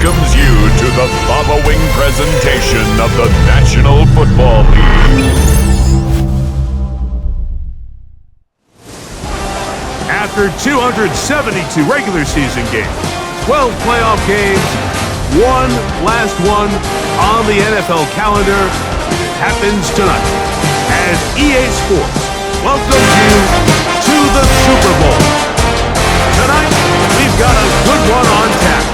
welcomes you to the following presentation of the National Football League. After 272 regular season games, 12 playoff games, one last one on the NFL calendar happens tonight as EA Sports welcomes you to the Super Bowl. Tonight, we've got a good one on tap.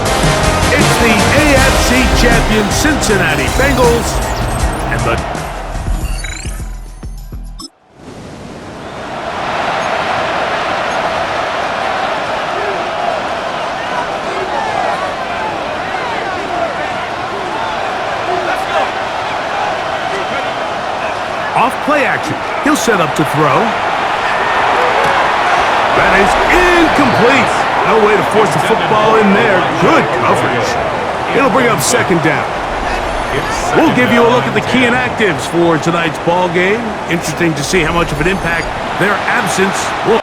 It's the AFC champion Cincinnati Bengals and the off play action. He'll set up to throw. That is incomplete. No way to force the football in there. Good coverage. It'll bring up second down. We'll give you a look at the key inactives for tonight's ball game. Interesting to see how much of an impact their absence will.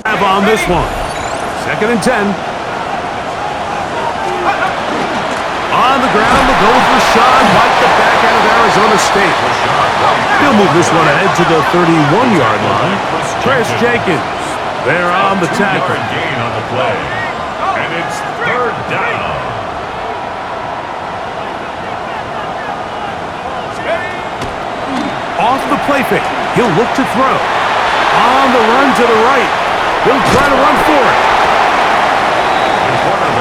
Have on this one. 2nd and 10. On the ground, we'll go with Rashawn White, the back out of Arizona State. He'll move this one ahead to the 31-yard line. Chris Jenkins, there on the tackle. Gain on the play. And it's 3rd down. Off the play fake. He'll look to throw. On the run to the right. He'll try to run for it.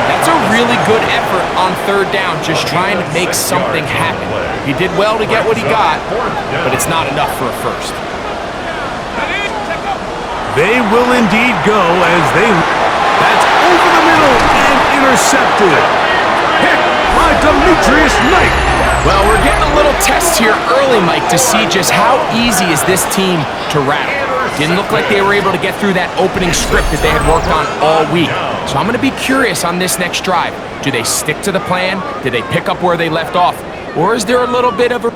That's a really good effort on 3rd down, just trying to make something happen. He did well to get what he got, but it's not enough for a first. They will indeed go as they... That's over the middle and intercepted. Picked by Demetrius Knight. Well, we're getting a little test here early, Mike, to see just how easy is this team to rattle. Didn't look like they were able to get through that opening script that they had worked on all week. So I'm going to be curious on this next drive. Do they stick to the plan? Did they pick up where they left off? Or is there a little bit of a...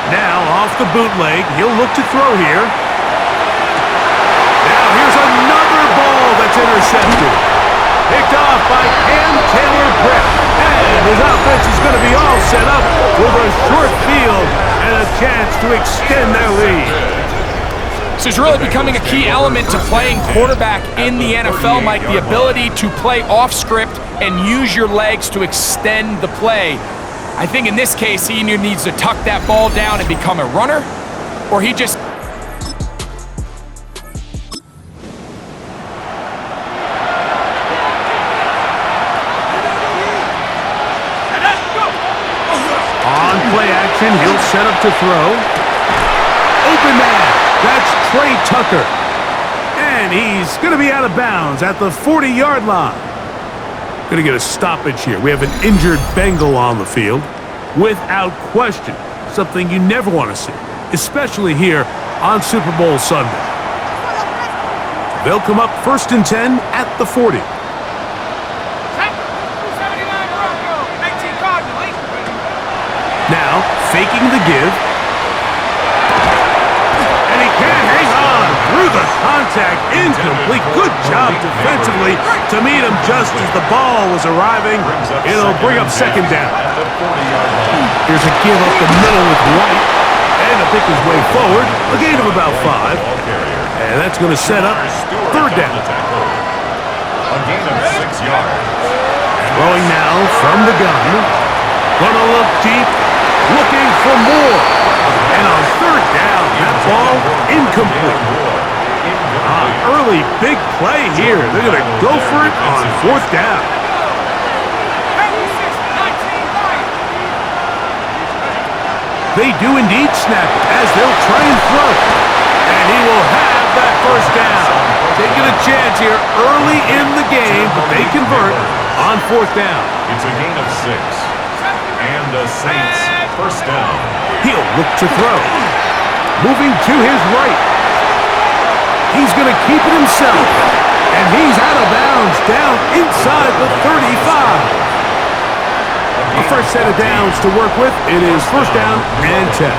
Now off the bootleg, he'll look to throw here. Now here's another ball that's intercepted. Picked off by Cam Taylor-Britt. And his offense is going to be all set up with a short field and a chance to extend their lead. This is really becoming a key element to playing quarterback in the NFL, Mike. The ability to play off script and use your legs to extend the play. I think in this case, he either needs to tuck that ball down and become a runner, or he just... On play action, he'll set up to throw. Open man, that's Trey Tucker. And he's going to be out of bounds at the 40-yard line. Going to get a stoppage here. We have an injured Bengal on the field. Without question, something you never want to see, especially here on Super Bowl Sunday. They'll come up 1st and 10 at the 40. Now, faking the give. And he can't hang on through the contact. Incomplete. Good job defensively to meet him just as the ball was arriving. It'll bring up 2nd down. Here's a give up the middle with White. And he'll pick his way forward. A gain of about 5. And that's going to set up 3rd down. A gain of 6 yards. Throwing now from the gun. Gonna look deep. Looking for more. And on 3rd down, that ball incomplete. Early big play here. They're going to go for it on 4th down. They do indeed snap it as they'll try and throw. And he will have that 1st down. Taking a chance here early in the game, but they convert on 4th down. It's a gain of 6. And the Saints First down. He'll look to throw. Moving to his right. He's going to keep it himself. And he's out of bounds down inside the 35. A fresh set of downs to work with. It is first down and 10.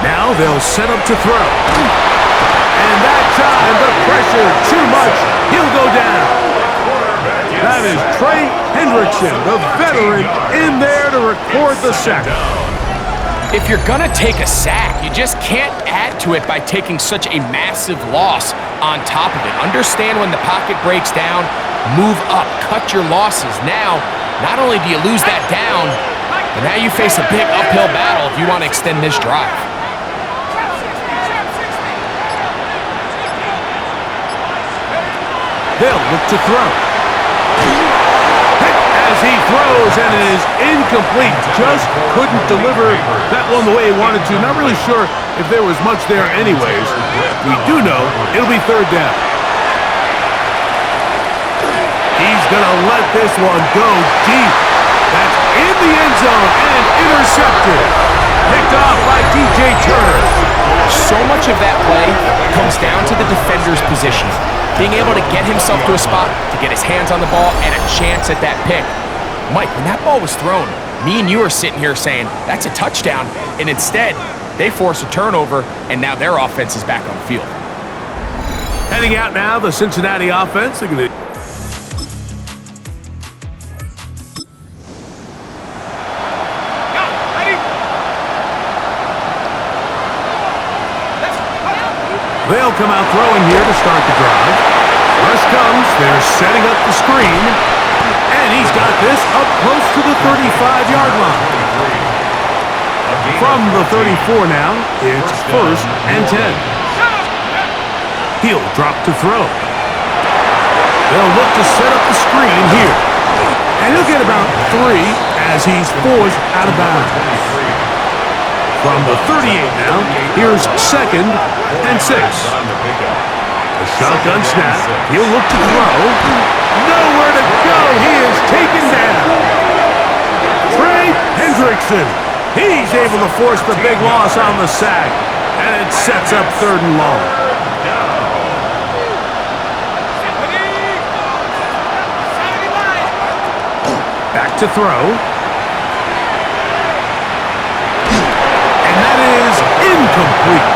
Now they'll set up to throw. And that time, the pressure, too much. He'll go down. That is Trey Hendrickson, the veteran, in there to record the sack. If you're going to take a sack, you just can't add to it by taking such a massive loss on top of it. Understand when the pocket breaks down, move up, cut your losses. Now, not only do you lose that down, but now you face a big uphill battle if you want to extend this drive. They'll look to throw. As he throws, and it is incomplete. Just couldn't deliver that one the way he wanted to. Not really sure if there was much there anyways. We do know it'll be third down. He's going to let this one go deep. That's in the end zone and intercepted. Picked off by DJ Turner. So much of that play comes down to the defender's position. Being able to get himself to a spot, to get his hands on the ball, and a chance at that pick. Mike, when that ball was thrown, me and you are sitting here saying, that's a touchdown, and instead, they force a turnover, and now their offense is back on the field. Heading out now, the Cincinnati offense. They're going to... They'll come out throwing here to start the drive. Rush comes. They're setting up the screen. And he's got this up close to the 35-yard line. From the 34 now, it's first and 10. He'll drop to throw. They'll look to set up the screen here. And he'll get about 3 as he's forced out of bounds. From the 38 now, here's second and 6. A shotgun snap. He'll look to throw. Nowhere to go. He is taken down. Trey Hendrickson. He's able to force the big loss on the sack. And it sets up third and long. Back to throw. Incomplete.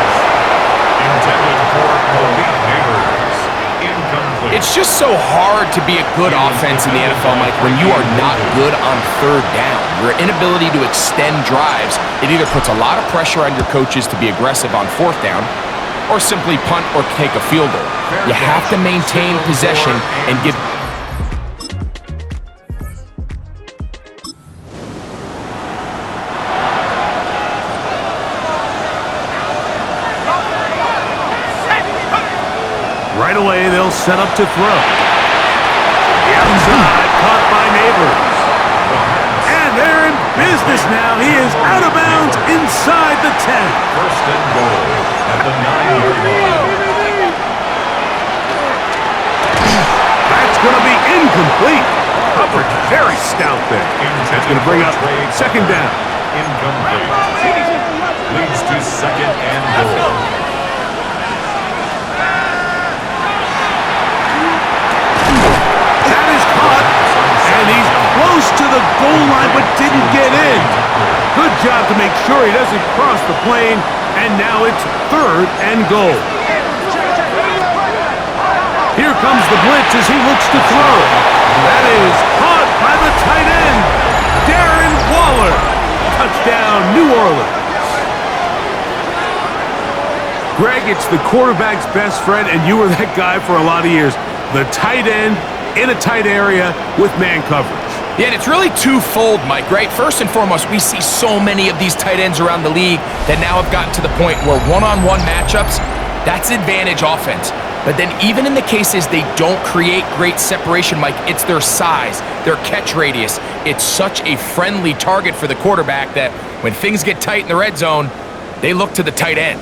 Intended for Malik Neighbors. Incomplete. It's just so hard to be a good offense in the NFL, Mike, when you are not good on third down. Your inability to extend drives, it either puts a lot of pressure on your coaches to be aggressive on fourth down, or simply punt or take a field goal. You have to maintain possession and give... Right away, they'll set up to throw. The outside, caught by Neighbors. And they're in business now. He is out of bounds inside the 10. First and goal at the 9-yard line. That's going to be incomplete. Coverage very stout there. That's going to bring up second down. Incomplete. Leads to second and goal. And he's close to the goal line, but didn't get in. Good job to make sure he doesn't cross the plane. And now it's third and goal. Here comes the blitz as he looks to throw. That is caught by the tight end, Darren Waller. Touchdown, New Orleans. Greg, it's the quarterback's best friend, and you were that guy for a lot of years. The tight end in a tight area with man coverage. Yeah, and it's really twofold, Mike, right? First and foremost, we see so many of these tight ends around the league that now have gotten to the point where one-on-one matchups, that's advantage offense. But then even in the cases they don't create great separation, Mike, it's their size, their catch radius. It's such a friendly target for the quarterback that when things get tight in the red zone, They look to the tight end.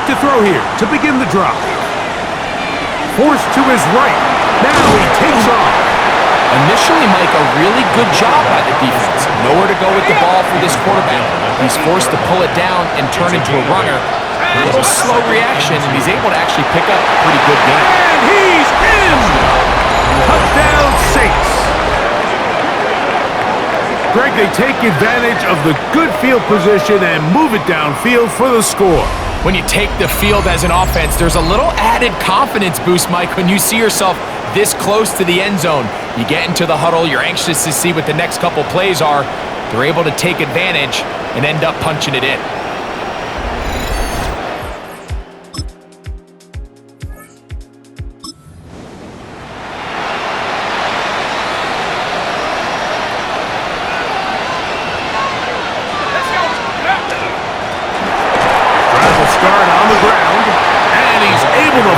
To throw here to begin the drop. Forced to his right. Now he takes off. Initially, Mike, a really good job by the defense. Nowhere to go with the ball for this quarterback. He's forced to pull it down and turn into a runner. A little slow reaction, and he's able to actually pick up a pretty good game. And he's in! Touchdown, Saints. Greg, they take advantage of the good field position and move it downfield for the score. When you take the field as an offense, there's a little added confidence boost, Mike, when you see yourself this close to the end zone. You get into the huddle, you're anxious to see what the next couple plays are. They're able to take advantage and end up punching it in.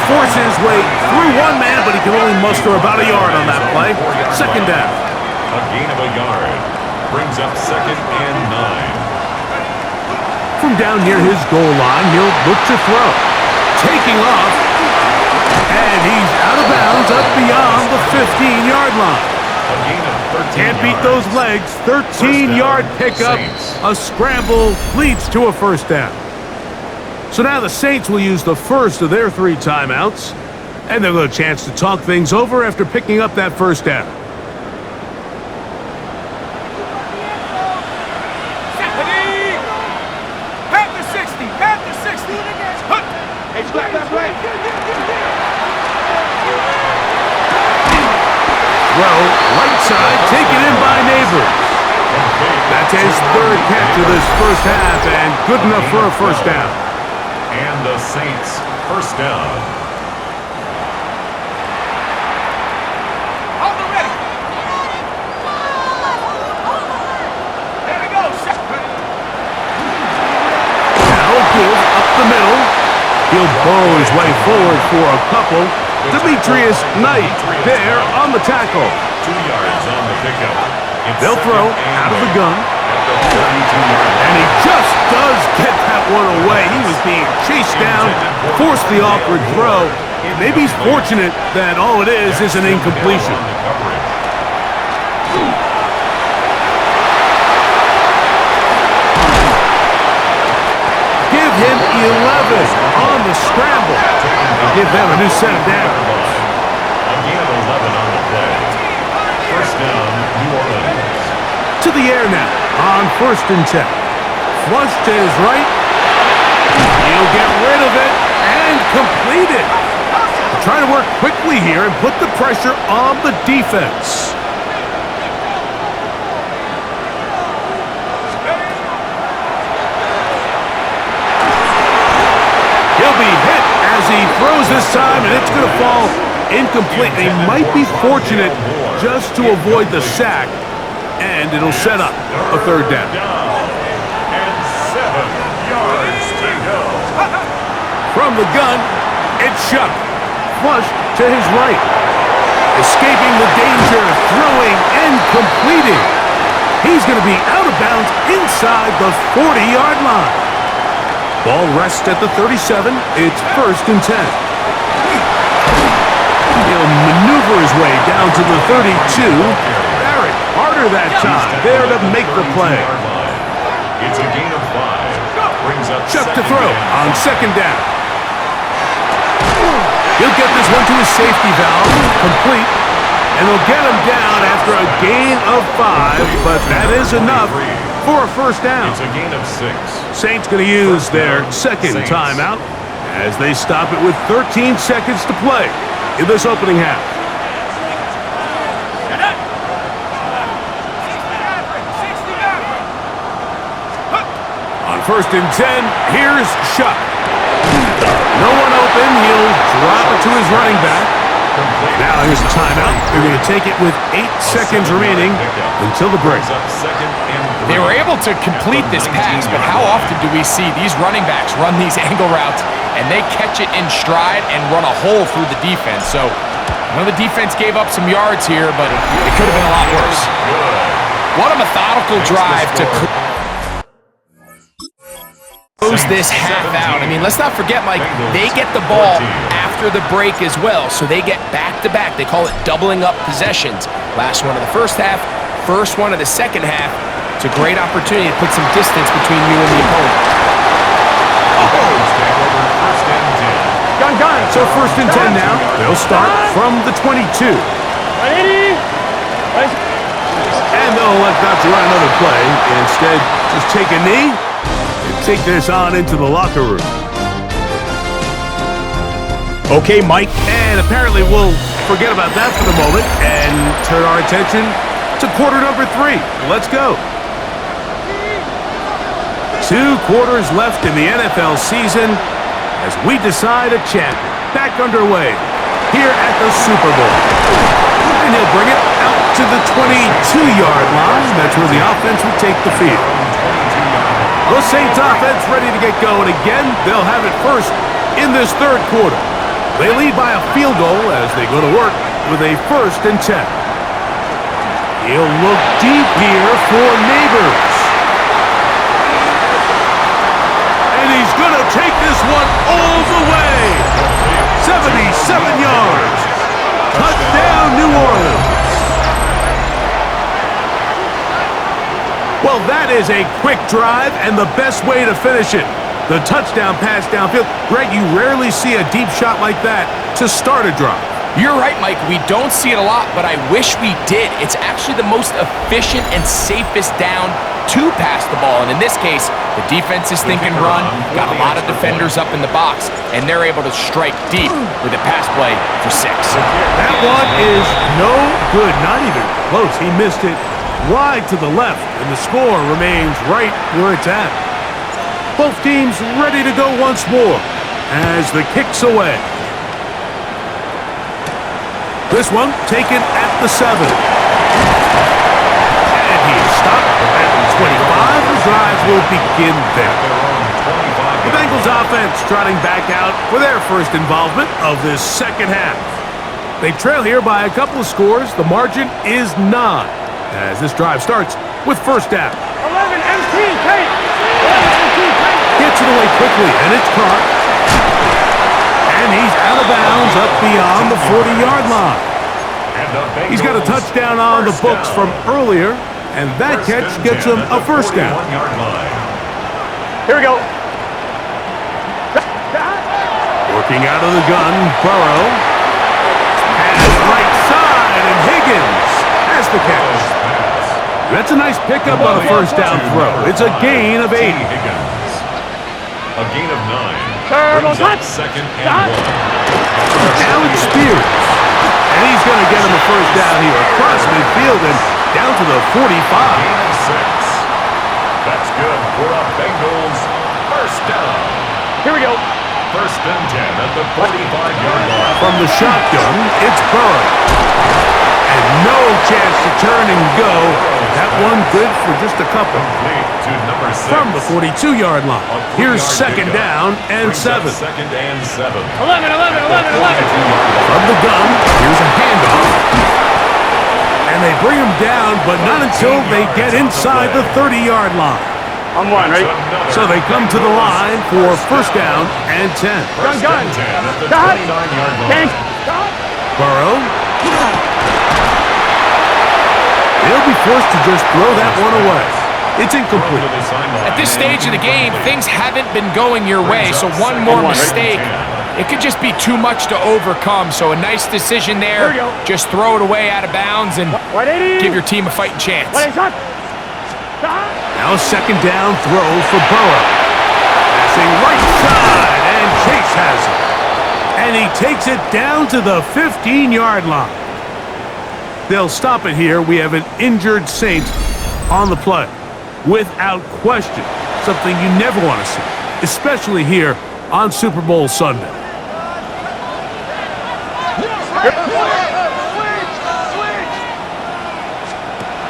Force his way through one man, but he can only muster about a yard on that play. Second down. A gain of a yard brings up 2nd and 9. From down near his goal line, he'll look to throw. Taking off, and he's out of bounds up beyond the 15-yard line. A gain of 13 Can't beat yards. those legs. 13-yard pickup. Saints. A scramble leads to a first down. So now the Saints will use the first of their 3 timeouts, and they'll get a chance to talk things over after picking up that first down. Throw, right side, taken in by Neighbors. That's his 3rd catch of this first half, and good enough for a first down. And the Saints first down. Hold it ready. There we go. Now give up the middle. He'll bow his way forward for a couple. Demetrius Knight there on the tackle. 2 yards on the pickup. They'll throw out of the gun. And he just does get that one away. He was being chased down, forced the awkward throw. Maybe he's fortunate that all it is an incompletion. Give him 11 on the scramble. And give them a new set of downs. A gain of 11 on the play. First down, New Orleans. To the air now on 1st and 10. Flush to his right. He'll get rid of it and complete it. Trying to work quickly here and put the pressure on the defense. He'll be hit as he throws this time, and it's going to fall incomplete. They might be fortunate just to avoid the sack, and it'll set up a 3rd down. And 7 yards to go. From the gun, it's Shuck. Flush to his right. Escaping the danger, throwing and completing. He's going to be out of bounds inside the 40-yard line. Ball rests at the 37. It's 1st and 10. He'll maneuver his way down to the 32. Barrett, harder that time, there to make the play. It's a gain of 5. Brings up Chuck to 2nd throw down. on 2nd down. He'll get this one to his safety valve, complete, and he'll get him down after a gain of 5, but that is enough for a first down. It's a gain of 6. Saints going to use their 2nd timeout as they stop it with 13 seconds to play in this opening half. On 1st and 10, here's Shuck. No one open, he'll drop it to his running back. Now here's a timeout. They're going to take it with 8 seconds remaining until the break. They were able to complete this pass, but how often do we see these running backs run these angle routes and they catch it in stride and run a hole through the defense? So I know the defense gave up some yards here, but it could have been a lot worse. What a methodical drive to close this half out. I mean, let's not forget, Mike, they get the ball after the break as well, so they get back-to-back. They call it doubling up possessions. Last one of the first half, first one of the second half. It's a great opportunity to put some distance between you and the opponent. So first and 10 now. They'll start from the 22. And they'll elect not to run another play. Instead, just take a knee and take this on into the locker room. Okay, Mike. And apparently we'll forget about that for the moment and turn our attention to quarter number 3. Let's go. 2 quarters left in the NFL season as we decide a champion. Back underway here at the Super Bowl. And he'll bring it out to the 22-yard line. That's where the offense will take the field. The Saints offense ready to get going again. They'll have it first in this third quarter. They lead by a field goal as they go to work with a first and 10. He'll look deep here for Neighbors. And he's going to take this one all the way. 77 yards. Touchdown, New Orleans. Well, that is a quick drive and the best way to finish it. The touchdown pass downfield. Greg, you rarely see a deep shot like that to start a drive. You're right, Mike. We don't see it a lot, but I wish we did. It's actually the most efficient and safest down to pass the ball. And in this case, the defense is thinking run, got a lot of defenders up in the box, and they're able to strike deep with a pass play for 6. That one is no good, not even close. He missed it wide to the left, and the score remains right where it's at. Both teams ready to go once more as the kick's away. This one taken at the 7. And he's stopped at the 25. The drive will begin there. The Bengals offense trotting back out for their first involvement of this second half. They trail here by a couple of scores. The margin is 9 as this drive starts with first down. 11 MT, Kate! 11 MT, Kate! Gets it away quickly, and it's caught. And he's out of bounds up beyond the 40-yard line. He's got a touchdown on the books from earlier, and that catch gets him a first down. Here we go. Working out of the gun, Burrow. Pass right side, and Higgins has the catch. That's a nice pickup on a first down throw. It's a gain of 8. A gain of 9. Turbo touch. Second and 1. Now it's Spears. And he's going to get him a first down here across midfield and down to the 45. Gain of 6. That's good for a Bengals first down. Here we go. First and 10 at the 45-yard line. From the shotgun, it's Burrow. And no chance to turn and go. That one good for just a couple. Complete to number 6. From the 42-yard line. Here's second down and 7. Second and 7. 11, 11, 11, 11. From the gun, here's a handoff. And they bring him down, but not until they get inside the 30-yard line. I'm one, right? So they come to the line for first down and 10. Gun, gun. First and 10 at the Stop. 29-yard line. Thanks. Stop. Burrow. They'll be forced to just throw that one away. It's incomplete. At this stage of the game, things haven't been going your way, so one more mistake, it could just be too much to overcome. So a nice decision there. Just throw it away out of bounds and give your team a fighting chance. Now a second down throw for Burrow. Passing right side, and Chase has it. And he takes it down to the 15-yard line. They'll stop it here. We have an injured Saint on the play. Without question, something you never want to see, especially here on Super Bowl Sunday.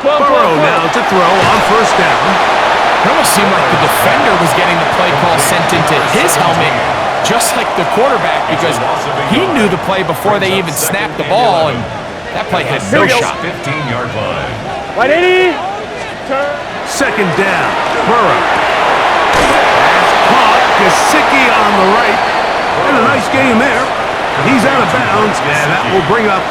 Burrow now to throw on first down. It almost seemed like the defender was getting the play call sent into his helmet, just like the quarterback, because he knew the play before they even snapped the ball, and that play had no shot. 15-yard line. Right, 80. Second down, Burrow. That's caught. Gesicki on the right. And a nice game there. He's out of bounds, and that will bring up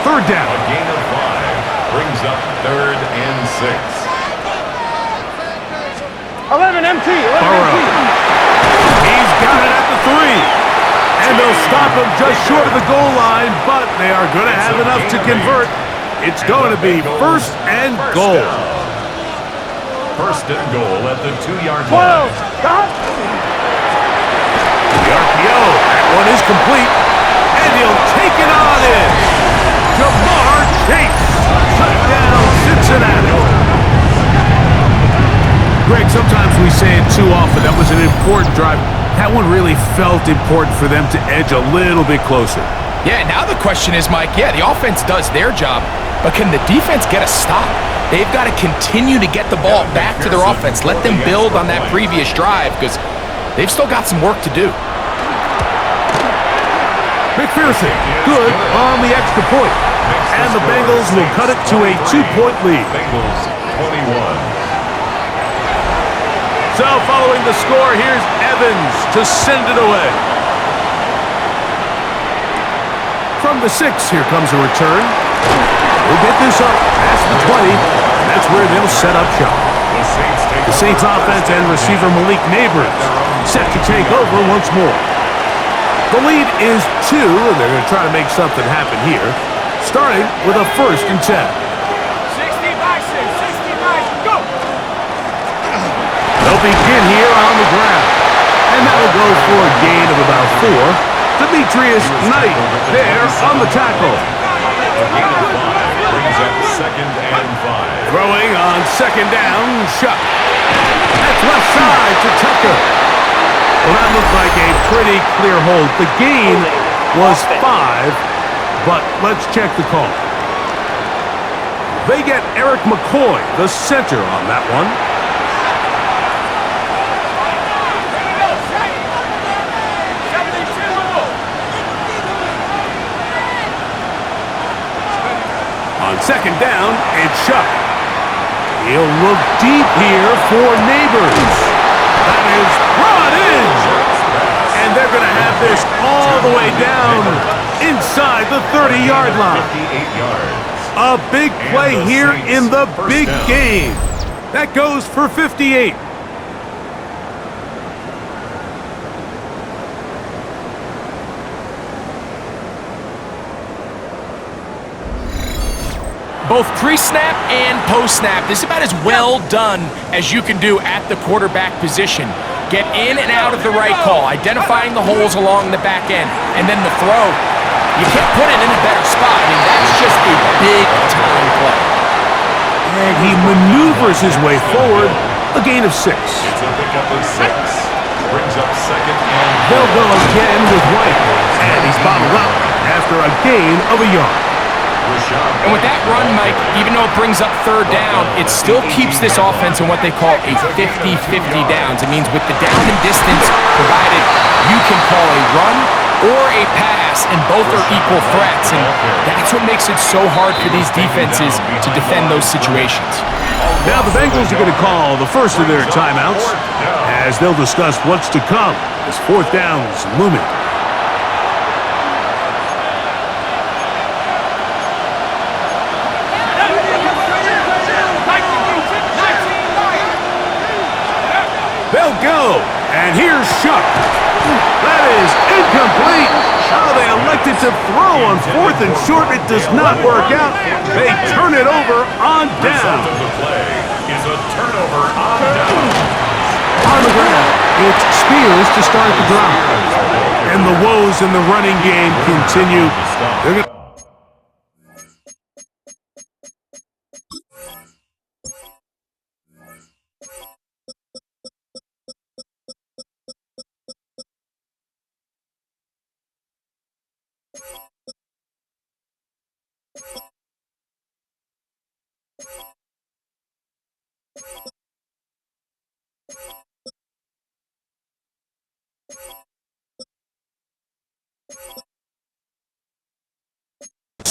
third down. A gain of 5 brings up 3rd and 6. 11 MT. 11 Burrow. MT. He's got it at the 3. And they'll stop him just short of the goal line, but they are going to have enough to convert. It's going to be first and goal. First and goal at the 2-yard 12. line. Stop. The RPO. That one is complete. And he'll take it on in. Jamar Chase. Touchdown, Cincinnati. Greg, sometimes we say it too often. That was an important drive. That one really felt important for them to edge a little bit closer. Yeah, now the question is, Mike, yeah, the offense does their job, but can the defense get a stop? They've got to continue to get the ball back to their offense. Let them build on that previous drive, because they've still got some work to do. McPherson, good on the extra point. And the Bengals will cut it to a 2-point lead. Bengals 21. So following the score, here's Evans to send it away. From the 6, here comes a return. We'll get this up past the 20. And that's where they'll set up shop. The Saints offense and receiver Malik Neighbors set to take over once more. The lead is 2, and they're going to try to make something happen here, starting with a 1st and 10. 60 Bison. 60 Bison. Go. They'll begin here on the ground. And that'll go for a gain of about 4. Demetrius Knight there on the tackle. A gain of 5 brings up 2nd and 5. Throwing on 2nd down, Shuck. That's left side to Tucker. Well, that looked like a pretty clear hold. The gain was 5, but let's check the call. They get Eric McCoy, the center, on that one. On 2nd down, it's Shuck. He'll look deep here for Neighbors. That is brought in. And they're going to have this all the way down inside the 30-yard line. 58 yards. A big play here in the big game. That goes for 58. Both pre-snap and post-snap, this is about as well done as you can do at the quarterback position. Get in and out of the right call, identifying the holes along the back end, and then the throw. You can't put it in a better spot. I mean, that's just a big-time play. And he maneuvers his way forward, a gain of 6. It's a pickup of 6. Brings up 2nd and They'll go again with White, and he's bottled up after a gain of a yard. And with that run, Mike, even though it brings up 3rd down, it still keeps this offense in what they call a 50-50 downs. It means with the down and distance provided, you can call a run or a pass, and both are equal threats. And that's what makes it so hard for these defenses to defend those situations. Now the Bengals are going to call the first of their timeouts as they'll discuss what's to come as 4th down is looming. They'll go, and here's Shuck. That is incomplete. How they elected to throw on 4th and short. It does not work out. They turn it over on down. The result of the play is a turnover on down. On the ground, it's Spears to start the drive. And the woes in the running game continue. They're going to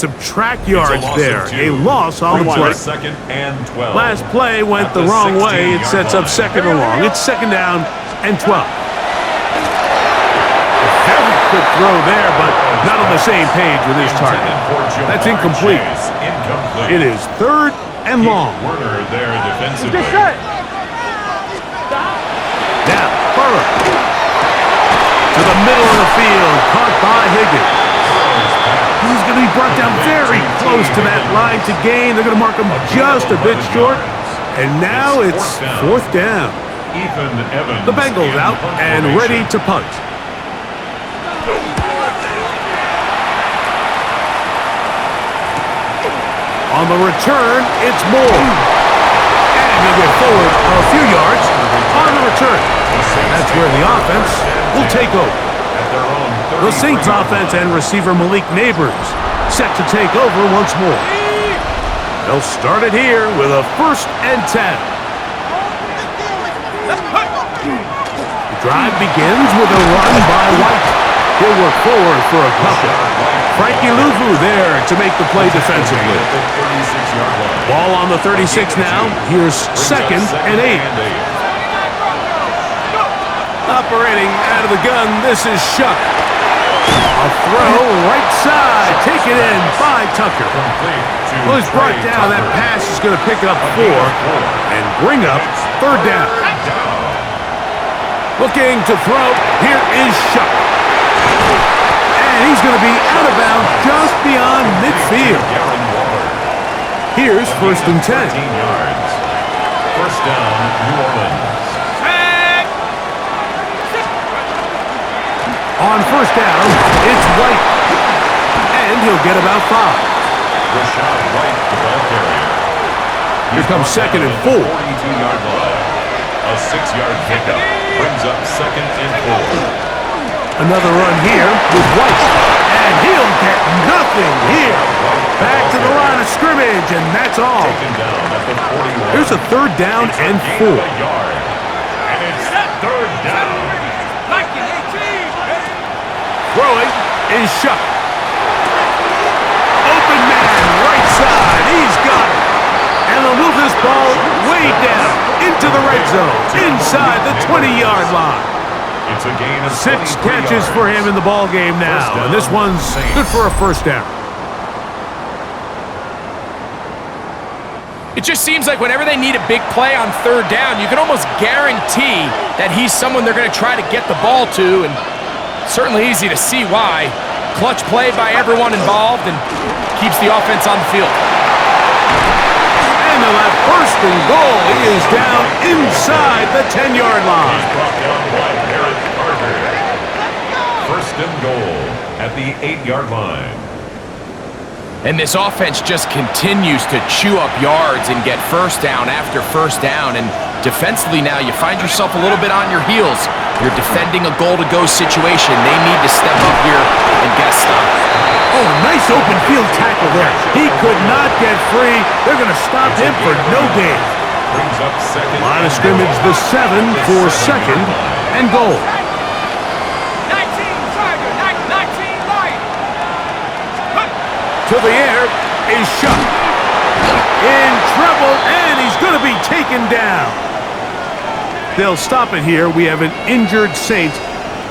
subtract yards there. A loss on the play. Second and 12. Last play went the wrong way. It sets up second and long. It's second down and 12. Very quick throw there, but not on the same page with his target. That's incomplete. It is third and long. Werner there defensively. Now, Burrow. To the middle of the field, caught by Higgins. He's going to be brought down very close to that line to gain. They're going to mark him just a bit short. And now it's fourth down. The Bengals out and ready to punt. On the return, it's Moore. And he'll get forward a few yards on the return. That's where the offense will take over. The Saints offense and receiver Malik Neighbors set to take over once more. They'll start it here with a 1st and 10. The drive begins with a run by White. He'll work forward for a couple. Frankie Luvu there to make the play defensively. Ball on the 36 now. Here's 2nd and 8. Operating out of the gun, this is Shuck. A throw right side, taken in by Tucker. Well, he's brought down. That pass is going to pick up 4 and bring up 3rd down. Looking to throw, here is Shuck. And he's going to be out of bounds just beyond midfield. Here's 1st and 10. 1st down, New Orleans. On 1st down, it's White. And he'll get about 5. Rashad White, the ball carrier. Here comes 2nd and 4. 42-yard line. A 6-yard pickup brings up 2nd and 4. Another run here with White. And he'll get nothing here. Back to the line of scrimmage, and that's all. Taken down at the 41. Here's a 3rd down and 4. And it's 3rd down. Throwing is Shuck. Open man, right side. He's got it. And they'll move this ball way down into the red zone, inside the 20-yard line. It's a gain of 6 catches for him in the ball game now, and this one's good for a 1st down. It just seems like whenever they need a big play on 3rd down, you can almost guarantee that he's someone they're going to try to get the ball to, and certainly easy to see why. Clutch play by everyone involved and keeps the offense on the field. And they'll have 1st and goal. He is down inside the 10-yard line. Brought down by Garrett Carter. 1st and goal at the 8-yard line. And this offense just continues to chew up yards and get 1st down after 1st down. And defensively now, you find yourself a little bit on your heels. You're defending a goal-to-go situation. They need to step up here and get a stop. Oh, nice open field tackle there. He could not get free. They're going to stop him for no gain. Brings up 2nd. Line of scrimmage, the 7 for 2nd and goal. 19 right. To the air is Shuck. In trouble, and he's going to be taken down. They'll stop it here. We have an injured Saint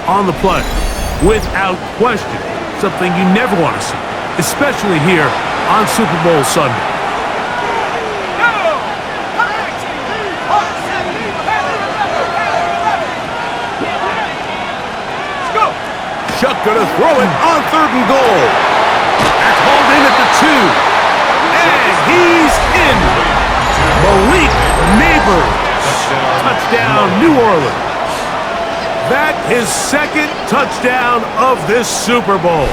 on the play. Without question. Something you never want to see, especially here on Super Bowl Sunday. Shuck going to throw it on 3rd and goal. That's hauled in at the 2. And he's in. Malik Neighbors. Touchdown, New Orleans. That his 2nd touchdown of this Super Bowl.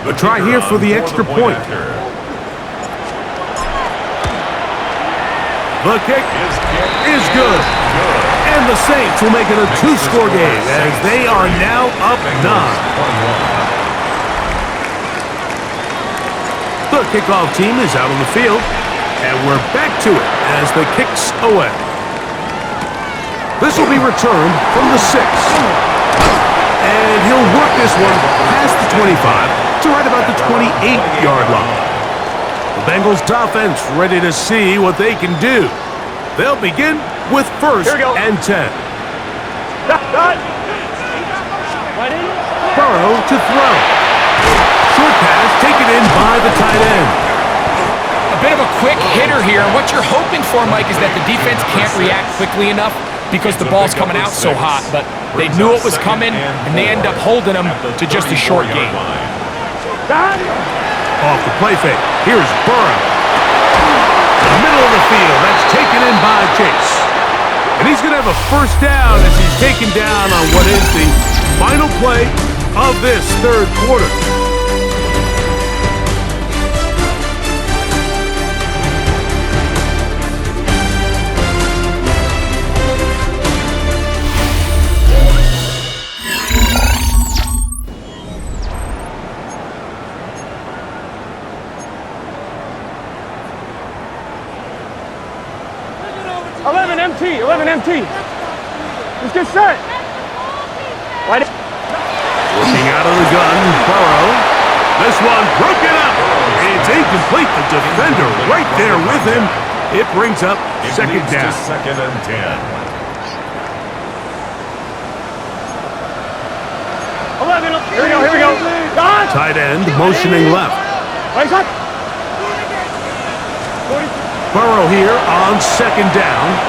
A try here for the extra point. The kick is good. And the Saints will make it a two-score game as they are now up 9. The kickoff team is out on the field, and we're back to it as the kick's away. This will be returned from the 6. And he'll work this one past the 25 to right about the 28-yard line. The Bengals offense ready to see what they can do. They'll begin with 1st and 10. Burrow to throw. Short pass taken in by the tight end. A bit of a quick hitter here. What you're hoping for, Mike, is that the defense can't react quickly enough because the ball's coming out so hot. But they knew it was coming, and they end up holding them to just a short gain. Off the play fake. Here's Burrow. The middle of the field. That's taken in by Chase. And he's going to have a first down as he's taken down on what is the final play of this third quarter. Empty. Let's get set. Looking out of the gun, Burrow. This one broken up. It's incomplete. The defender right there with him. It brings up second down. Second and 10. Here we go. Tight end motioning left. Burrow here on second down.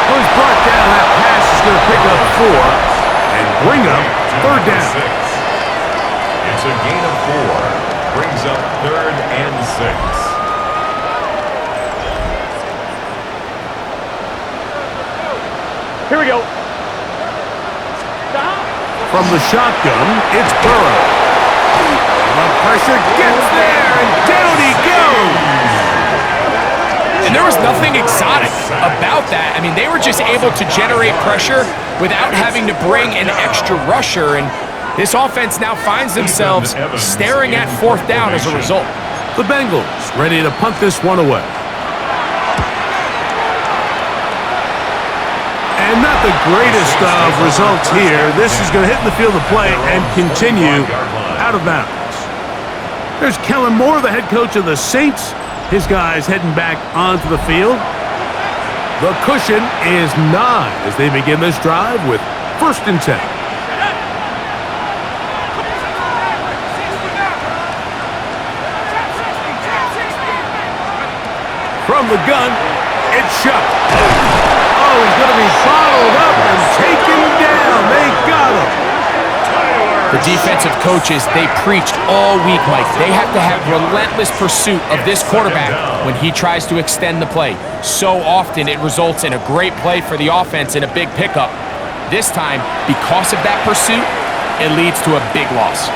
Was brought down. That pass is going to pick up 4 and bring up third down. It's a gain of 4. Brings up 3rd and 6. Here we go. From the shotgun, it's Burrow. The pressure gets there, and down he goes. And there was nothing exotic about that. I mean, they were just able to generate pressure without having to bring an extra rusher. And this offense now finds themselves staring at 4th down as a result. The Bengals ready to punt this one away. And not the greatest of results here. This is going to hit in the field of play and continue out of bounds. There's Kellen Moore, the head coach of the Saints. His guys heading back onto the field. The cushion is 9 as they begin this drive with 1st and 10. From the gun, it's Shuck. Oh, he's going to be followed up and taken down. They got him. The defensive coaches, they preached all week, Mike. They have to have relentless pursuit of this quarterback when he tries to extend the play. So often it results in a great play for the offense and a big pickup. This time, because of that pursuit, it leads to a big loss.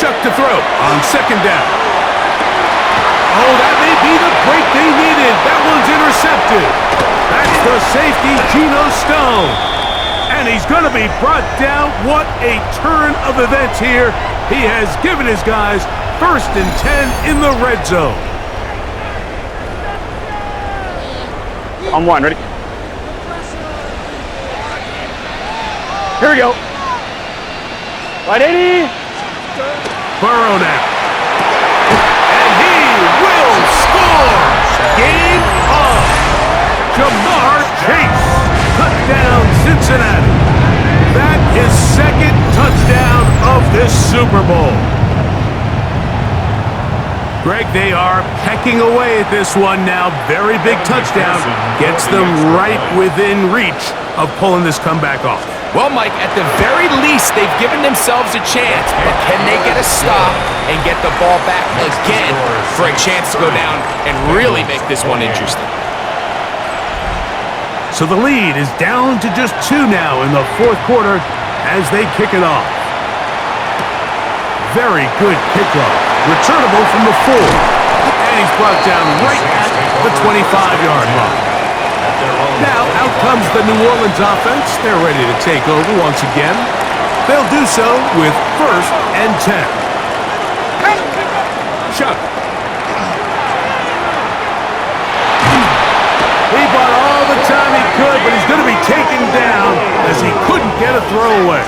Chuck to throw on second down. Oh, that may be the break they needed. That one's intercepted. That's the safety, Geno Stone. And he's going to be brought down. What a turn of events here. He has given his guys 1st and 10 in the red zone. On 1, ready? Here we go. Right, 80. Burrow now. And he will score. Game on. Jamar Chase. Touchdown, Cincinnati. That is 2nd touchdown of this Super Bowl. Greg, they are pecking away at this one now. Very big touchdown. Gets them right within reach of pulling this comeback off. Well, Mike, at the very least, they've given themselves a chance, but can they get a stop and get the ball back again for a chance to go down and really make this one interesting? So the lead is down to just 2 now in the 4th quarter as they kick it off. very good kickoff. Returnable from the 4. And he's brought down right at the 25-yard line. Now, out comes the New Orleans offense. They're ready to take over once again. They'll do so with 1st and 10. Chuck. He bought all the time he could, but he's going to be taken down as he couldn't get a throwaway.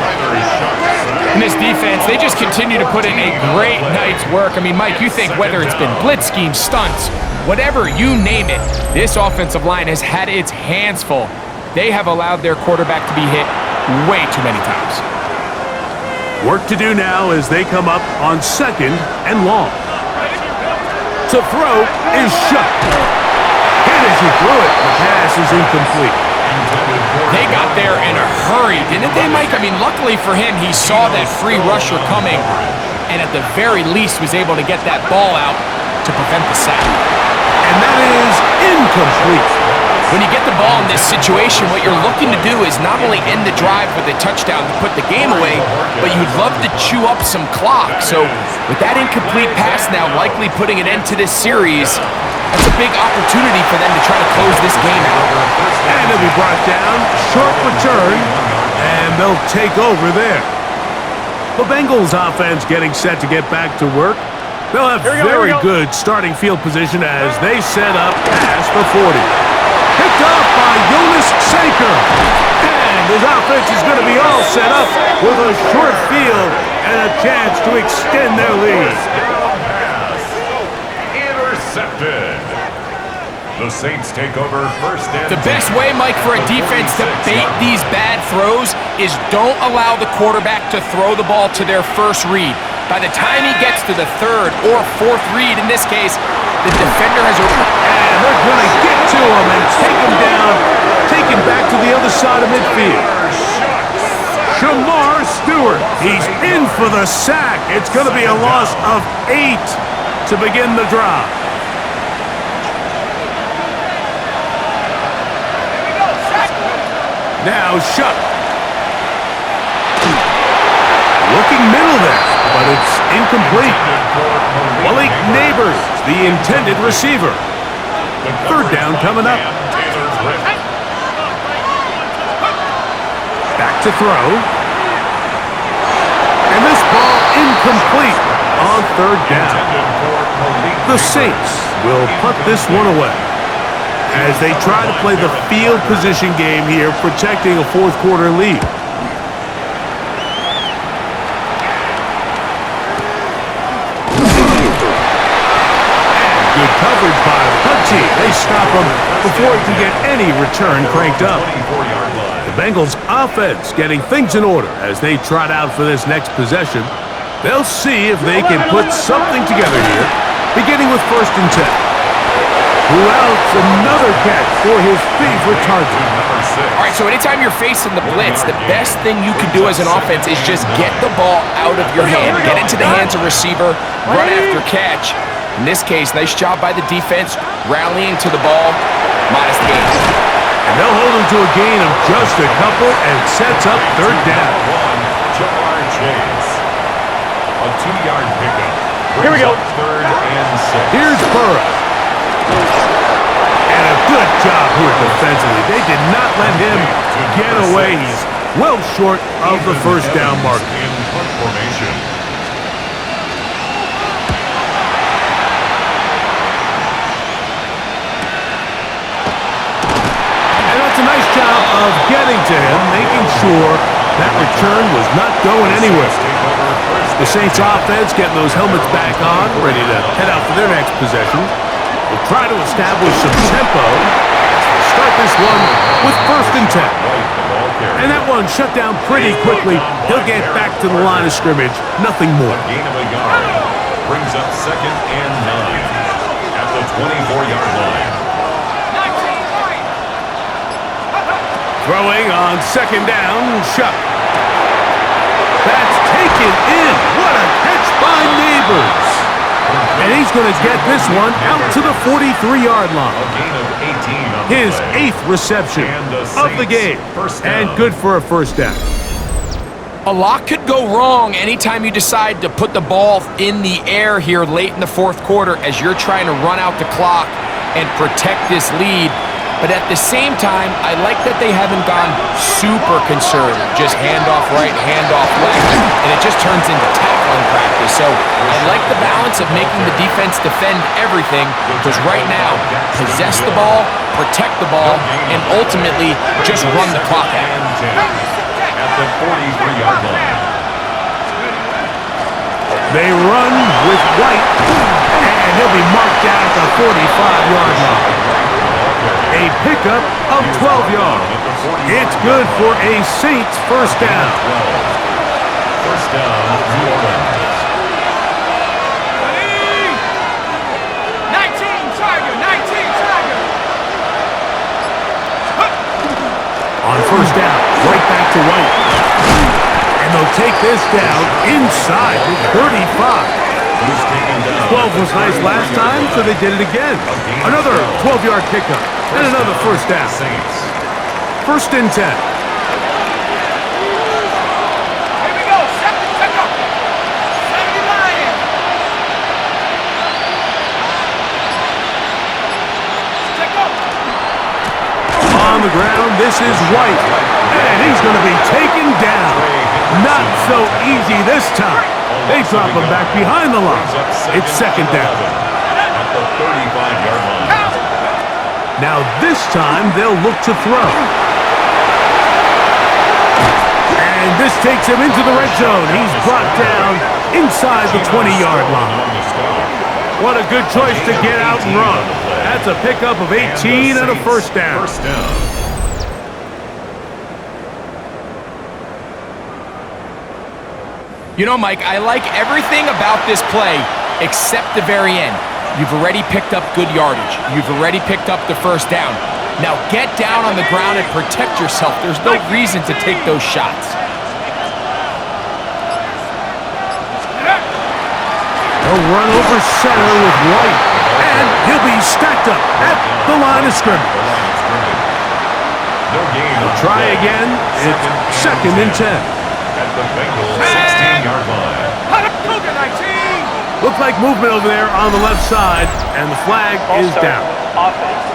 In this defense, they just continue to put in a great night's work. I mean, Mike, you think whether it's been blitz schemes, stunts, whatever, you name it, this offensive line has had its hands full. They have allowed their quarterback to be hit way too many times. Work to do now as they come up on 2nd and long. To throw is Shuck. Hit as he threw it. The pass is incomplete. They got there in a hurry, didn't they, Mike? I mean, luckily for him, he saw that free rusher coming and at the very least was able to get that ball out to prevent the sack. And that is incomplete. When you get the ball in this situation, what you're looking to do is not only end the drive with a touchdown to put the game away, but you'd love to chew up some clock. So with that incomplete pass now likely putting an end to this series, that's a big opportunity for them to try to close this game out. And it'll be brought down, short return, and they'll take over there. The Bengals offense getting set to get back to work. They'll have very good starting field position as they set up past the 40. Picked off by Jonas Sanker. And his offense is going to be all set up with a short field and a chance to extend their lead. Intercepted. The Saints take over 1st and 10. The best way, Mike, for a defense to bait these bad throws is don't allow the quarterback to throw the ball to their first read. By the time he gets to the 3rd or 4th read, in this case, the defender has a... And they're going to get to him and take him down, take him back to the other side of midfield. Shamar Stewart, he's in for the sack. It's going to be a loss of 8 to begin the drive. Now Shuck. Looking middle there, but it's incomplete. Malik Neighbors, the intended receiver. 3rd down coming up. Back to throw. And this ball incomplete on 3rd down. The Saints will punt this one away as they try to play the field position game here, protecting a 4th quarter lead. Good coverage by the punt team. They stop him before he can get any return cranked up. The Bengals offense getting things in order as they trot out for this next possession. They'll see if they can put something together here, beginning with 1st and 10. Who else? Another catch for his favorite target. All right, so anytime you're facing the blitz, the best thing you can do as an offense is just get the ball out of your hand. Get into the hands of receiver, run after catch. In this case, nice job by the defense, rallying to the ball, modest gain. And they'll hold him to a gain of just a couple and sets up 3rd down. Jamar Chase. A 2-yard pickup. Here we go. 3rd and 6. Here's Burrow. And a good job here defensively. They did not let him get away. He's well short of the 1st down mark. In punt formation. And that's a nice job of getting to him, making sure that return was not going anywhere. The Saints offense getting those helmets back on, ready to head out for their next possession. They'll try to establish some tempo. Start this one with 1st and 10. And that one shut down pretty quickly. He'll get back to the line of scrimmage. Nothing more. A gain of a yard. Brings up 2nd and 9 at the 24-yard line. Throwing on 2nd down, Shuck. That's taken in. What a catch by Neighbors. And he's going to get this one out to the 43-yard line. A gain of 18 on His the play. 8th reception of the game. And good for a 1st down. A lot could go wrong anytime you decide to put the ball in the air here late in the fourth quarter as you're trying to run out the clock and protect this lead. But at the same time, I like that they haven't gone super conservative. Just handoff right, handoff left, and it just turns into tackling practice. So I like the balance of making the defense defend everything, because right now, possess the ball, protect the ball, and ultimately just run the clock out. At the 43-yard line. They run with White, and he'll be marked down at the 45-yard line. A pickup of 12 yards. It's good for a Saints first down. First down, New Orleans. 19 Tiger, 19 Tiger. On first down, right back to White. And they'll take this down inside the 35. 12 was nice last time, so they did it again. Another 12-yard pickup and another first down. First and 10. Here we go. Check up. 79. Check up. On the ground, this is White. And he's going to be taken down. Not so easy this time. They drop him back behind the line. It's second down. At the 35-yard line. Now this time they'll look to throw. And this takes him into the red zone. He's brought down inside the 20-yard line. What a good choice to get out and run. That's a pickup of 18 and a first down. You know, Mike, I like everything about this play except the very end. You've already picked up good yardage. You've already picked up the first down. Now get down on the ground and protect yourself. There's no reason to take those shots. He'll run over center with White, and he'll be stacked up at the line of scrimmage. They'll try again. It's second and 10. At the Bengals 16-yard line. Looks like movement over there on the left side, and the flag is down. Offense.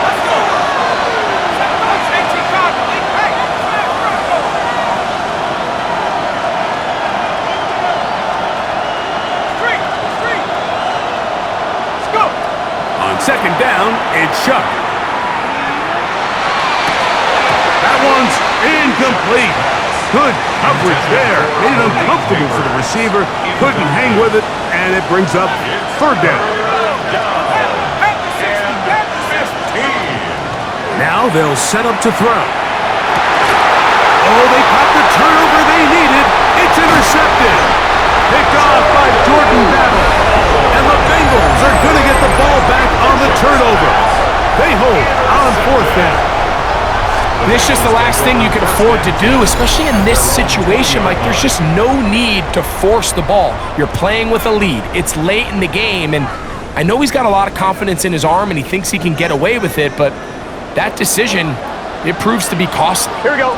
Let's go. Street. Let's go. On second down, it's Chuck. That one's incomplete. Good coverage there. Made it uncomfortable for the receiver. Couldn't hang with it, and it brings up third down. Now they'll set up to throw. Oh, they caught the turnover they needed. It's intercepted. Picked off by Jordan Battle. And the Bengals are going to get the ball back on the turnover. They hold on fourth down. This is just the last thing you can afford to do, especially in this situation. Like, there's just no need to force the ball. You're playing with a lead. It's late in the game, and I know he's got a lot of confidence in his arm, and he thinks he can get away with it, but that decision, it proves to be costly. Here we go.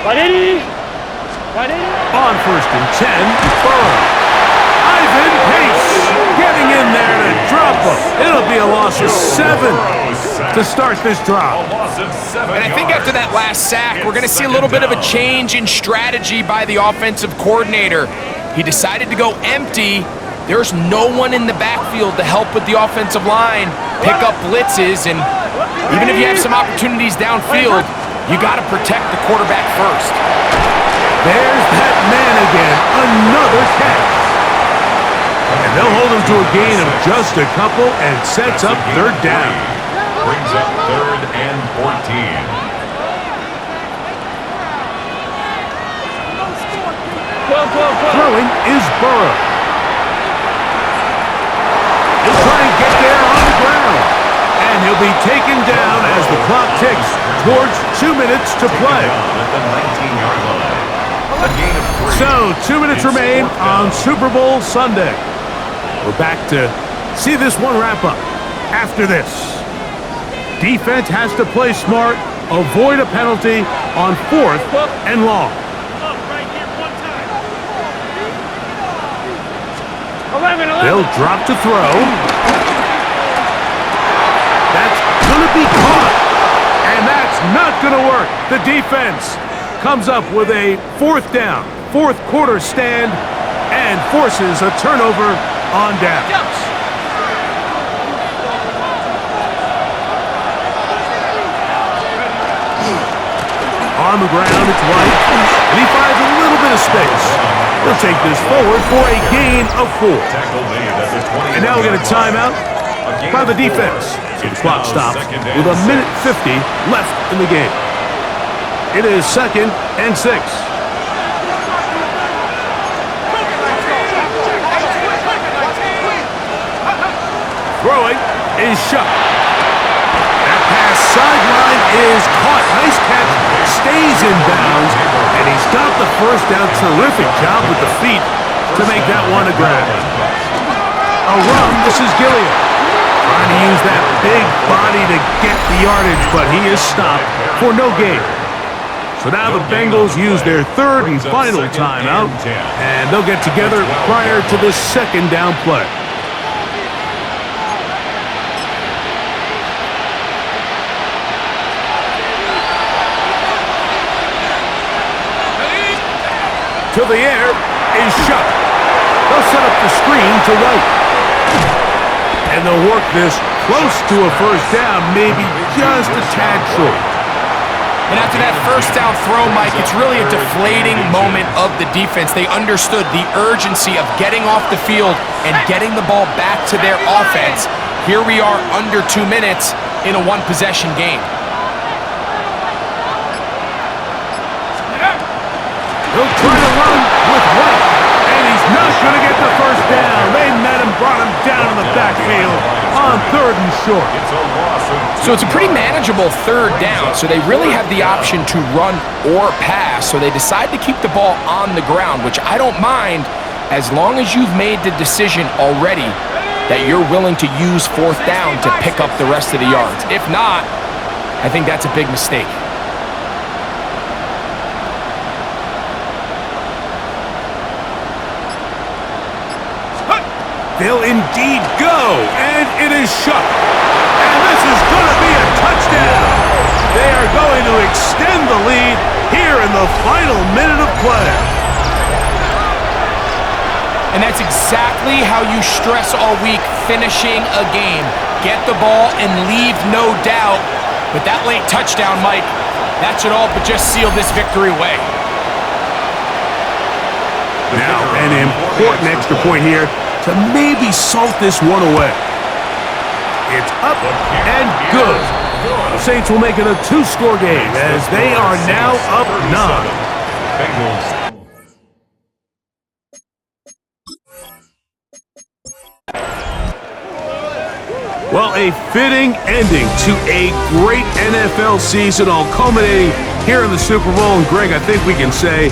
Right On first and 10, Burrow. Ivan Pace getting in there to drop him. It'll be a loss of 7 to start this drive. And I think after that last sack, we're going to see a little bit of a change in strategy by the offensive coordinator. He decided to go empty. There's no one in the backfield to help with the offensive line, pick up blitzes, and even if you have some opportunities downfield, you got to protect the quarterback first. There's that man again, another catch. And they'll hold him to a gain of just a couple and sets up third down. Brings up third and 14. Throwing is Burrow. He'll try and get there on the ground. And he'll be taken down as the clock ticks towards 2 minutes to play. At the 19-yard line. A gain of 3. So 2 minutes remain on Super Bowl Sunday. We're back to see this one wrap up. after this. Defense has to play smart, avoid a penalty on 4th and long. They'll drop to throw. That's going to be caught. And that's not going to work. The defense comes up with a 4th down, 4th quarter stand, and forces a turnover on downs. On the ground, it's White, and he finds a little bit of space. He'll take this forward for a gain of 4. And now we get a timeout by the defense. So the clock stops with 1:50 left in the game. It is 2nd and 6. Throwing is shot. That pass sideline is caught. Nice catch. Stays in bounds. And he's got the first down. Terrific job with the feet to make that one a grab. A run. This is Gilliam. Trying to use that big body to get the yardage, but he is stopped for no gain. So now the Bengals use their 3rd and final timeout, and they'll get together prior to the 2nd down play. To the air is shot. They'll set up the screen to White. And they'll work this close to a 1st down, maybe just a tad short. And after that 1st down throw, Mike, it's really a deflating moment of the defense. They understood the urgency of getting off the field and getting the ball back to their offense. Here we are under 2 minutes in a 1-possession game. He'll try to run with White, and he's not going to get the 1st down. They met him, brought him down in the backfield on 3rd and short. So it's a pretty manageable 3rd down, so they really have the option to run or pass, so they decide to keep the ball on the ground, which I don't mind as long as you've made the decision already that you're willing to use 4th down to pick up the rest of the yards. If not, I think that's a big mistake. They'll indeed go, and it is shut. And this is going to be a touchdown. They are going to extend the lead here in the final minute of play. And that's exactly how you stress all week, finishing a game. Get the ball and leave no doubt. But that late touchdown, Mike, that should all but just seal this victory away. Now, an important extra point here to maybe salt this one away. It's up and good. The Saints will make it a 2-score game as they are now up 9. Bengals. Well, a fitting ending to a great NFL season, all culminating here in the Super Bowl. And Greg, I think we can say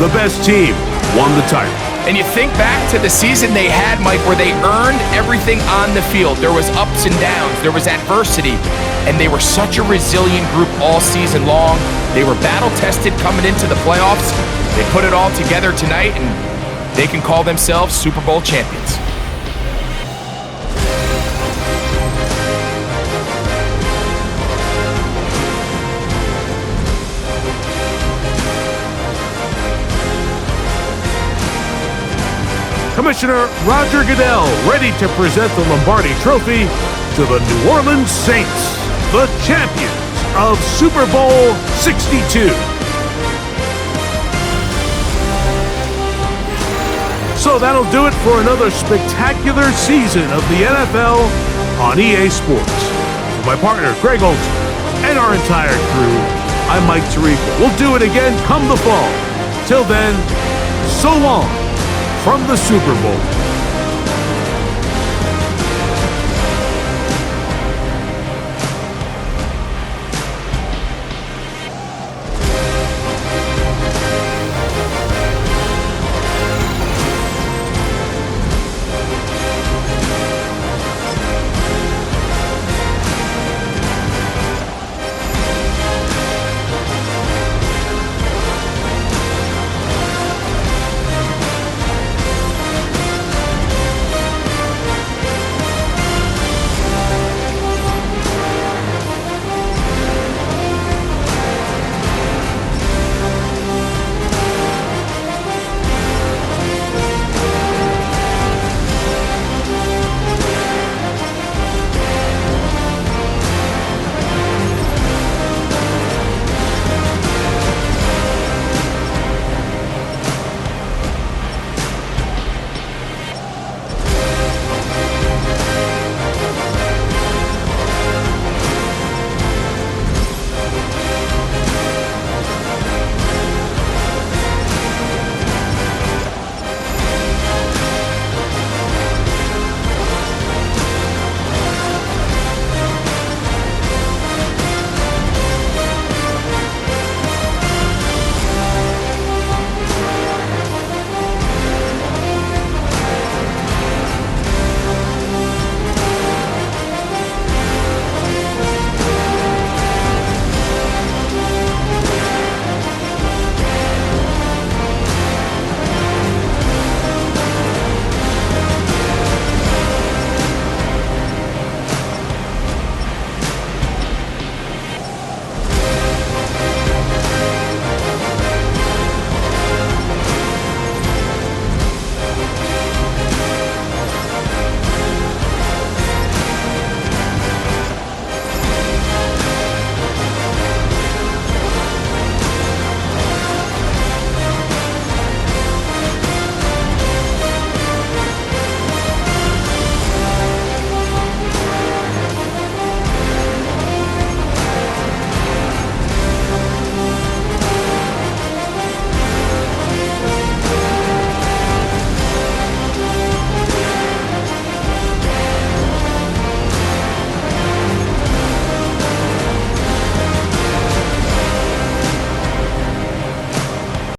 the best team won the title. And you think back to the season they had, Mike, where they earned everything on the field. There was ups and downs. There was adversity. And they were such a resilient group all season long. They were battle-tested coming into the playoffs. They put it all together tonight, and they can call themselves Super Bowl champions. Commissioner Roger Goodell ready to present the Lombardi Trophy to the New Orleans Saints, the champions of Super Bowl 62. So that'll do it for another spectacular season of the NFL on EA Sports. For my partner, Greg Olson, and our entire crew, I'm Mike Tirico. We'll do it again come the fall. Till then, so long from the Super Bowl.